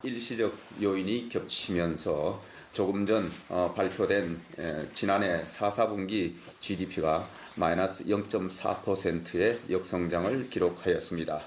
일시적 요인이 겹치면서 조금 전 발표된 지난해 4분기 GDP가 마이너스 0.4%의 역성장을 기록하였습니다.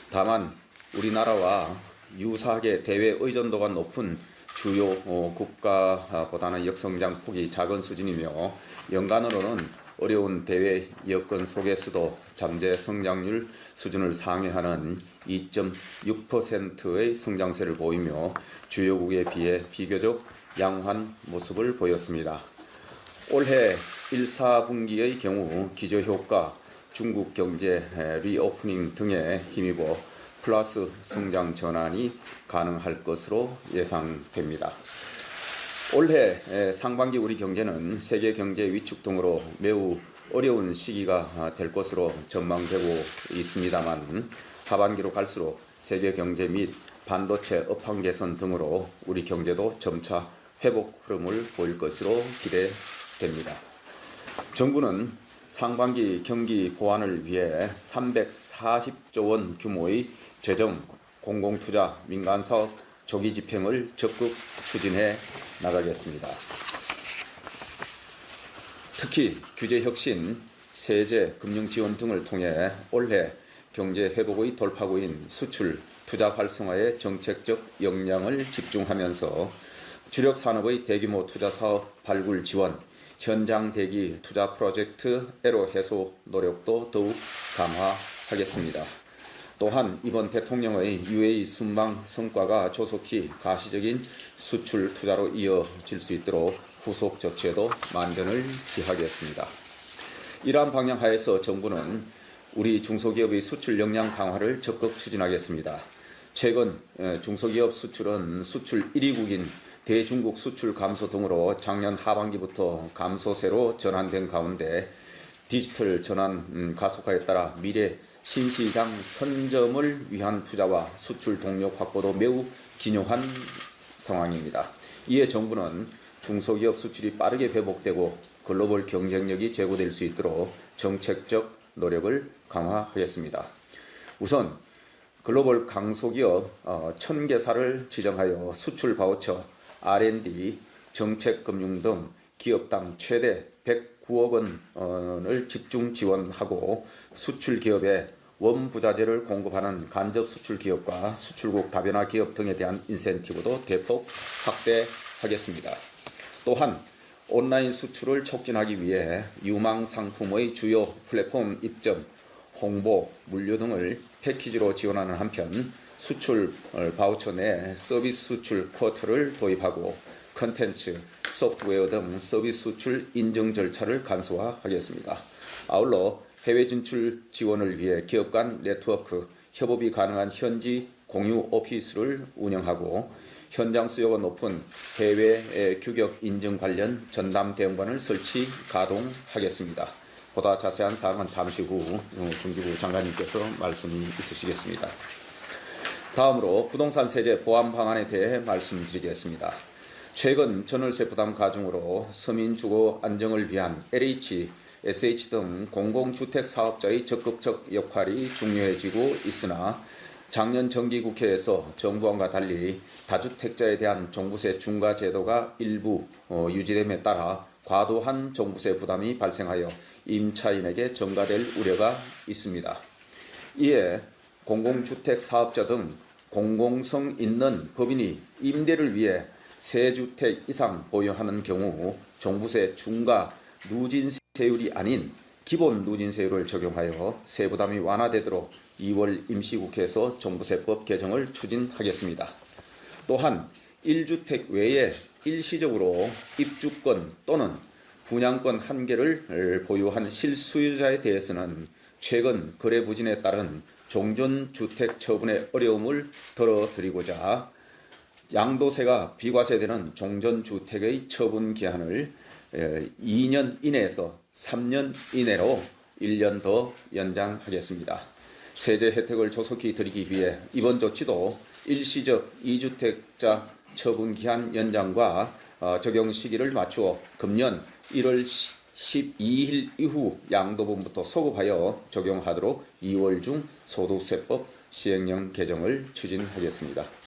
다만 우리나라와 유사하게 대외 의존도가 높은 주요 국가보다는 역성장 폭이 작은 수준이며 연간으로는 어려운 대외 여건 속에서도 잠재 성장률 수준을 상회하는 2.6%의 성장세를 보이며 주요국에 비해 비교적 양호한 모습을 보였습니다. 올해 1, 4분기의 경우 기저효과, 중국 경제 리오프닝 등에 힘입어 플러스 성장 전환이 가능할 것으로 예상됩니다. 올해 상반기 우리 경제는 세계 경제 위축 등으로 매우 어려운 시기가 될 것으로 전망되고 있습니다만 하반기로 갈수록 세계 경제 및 반도체 업황 개선 등으로 우리 경제도 점차 회복 흐름을 보일 것으로 기대됩니다. 정부는 상반기 경기 보완을 위해 340조 원 규모의 재정, 공공투자, 민간사업 조기 집행을 적극 추진해 나가겠습니다. 특히 규제혁신, 세제, 금융지원 등을 통해 올해 경제 회복의 돌파구인 수출, 투자 활성화에 정책적 역량을 집중하면서 주력 산업의 대규모 투자 사업 발굴 지원, 현장 대기 투자 프로젝트 애로 해소 노력도 더욱 강화하겠습니다. 또한 이번 대통령의 UAE 순방 성과가 조속히 가시적인 수출 투자로 이어질 수 있도록 후속 조치에도 만전을 기하겠습니다. 이러한 방향 하에서 정부는 우리 중소기업의 수출 역량 강화를 적극 추진하겠습니다. 최근 중소기업 수출은 수출 1위국인 대중국 수출 감소 등으로 작년 하반기부터 감소세로 전환된 가운데 디지털 전환 가속화에 따라 미래 신시장 선점을 위한 투자와 수출 동력 확보도 매우 기묘한 상황입니다. 이에 정부는 중소기업 수출이 빠르게 회복되고 글로벌 경쟁력이 제고될 수 있도록 정책적 노력을 강화하겠습니다. 우선 글로벌 강소기업 1000개사를 지정하여 수출 바우처, R&D, 정책금융 등 기업당 최대 109억 원을 집중 지원하고 수출 기업에 원부자재를 공급하는 간접 수출 기업과 수출국 다변화 기업 등에 대한 인센티브도 대폭 확대하겠습니다. 또한 온라인 수출을 촉진하기 위해 유망 상품의 주요 플랫폼 입점, 홍보, 물류 등을 패키지로 지원하는 한편 수출 바우처 내 서비스 수출 쿼터를 도입하고 컨텐츠, 소프트웨어 등 서비스 수출 인증 절차를 간소화하겠습니다. 아울러 해외 진출 지원을 위해 기업 간 네트워크, 협업이 가능한 현지 공유 오피스를 운영하고 현장 수요가 높은 해외 규격 인증 관련 전담 대응반을 설치 가동하겠습니다. 보다 자세한 사항은 잠시 후 중기부 장관님께서 말씀이 있으시겠습니다. 다음으로 부동산 세제 보완 방안에 대해 말씀드리겠습니다. 최근 전월세 부담 가중으로 서민 주거 안정을 위한 LH, SH 등 공공주택 사업자의 적극적 역할이 중요해지고 있으나 작년 정기국회에서 정부안과 달리 다주택자에 대한 종부세 중과 제도가 일부 유지됨에 따라 과도한 종부세 부담이 발생하여 임차인에게 전가될 우려가 있습니다. 이에 공공주택 사업자 등 공공성 있는 법인이 임대를 위해 세 주택 이상 보유하는 경우 종부세 중과 누진세율이 아닌 기본 누진세율을 적용하여 세부담이 완화되도록 2월 임시국회에서 종부세법 개정을 추진하겠습니다. 또한 1주택 외에 일시적으로 입주권 또는 분양권 한 개를 보유한 실수요자에 대해서는 최근 거래 부진에 따른 종전주택 처분의 어려움을 덜어드리고자 양도세가 비과세되는 종전주택의 처분 기한을 2년 이내에서 3년 이내로 1년 더 연장하겠습니다. 세제 혜택을 조속히 드리기 위해 이번 조치도 일시적 2주택자 처분 기한 연장과 적용 시기를 맞추어 금년 1월 12일 이후 양도분부터 소급하여 적용하도록 2월 중 소득세법 시행령 개정을 추진하겠습니다.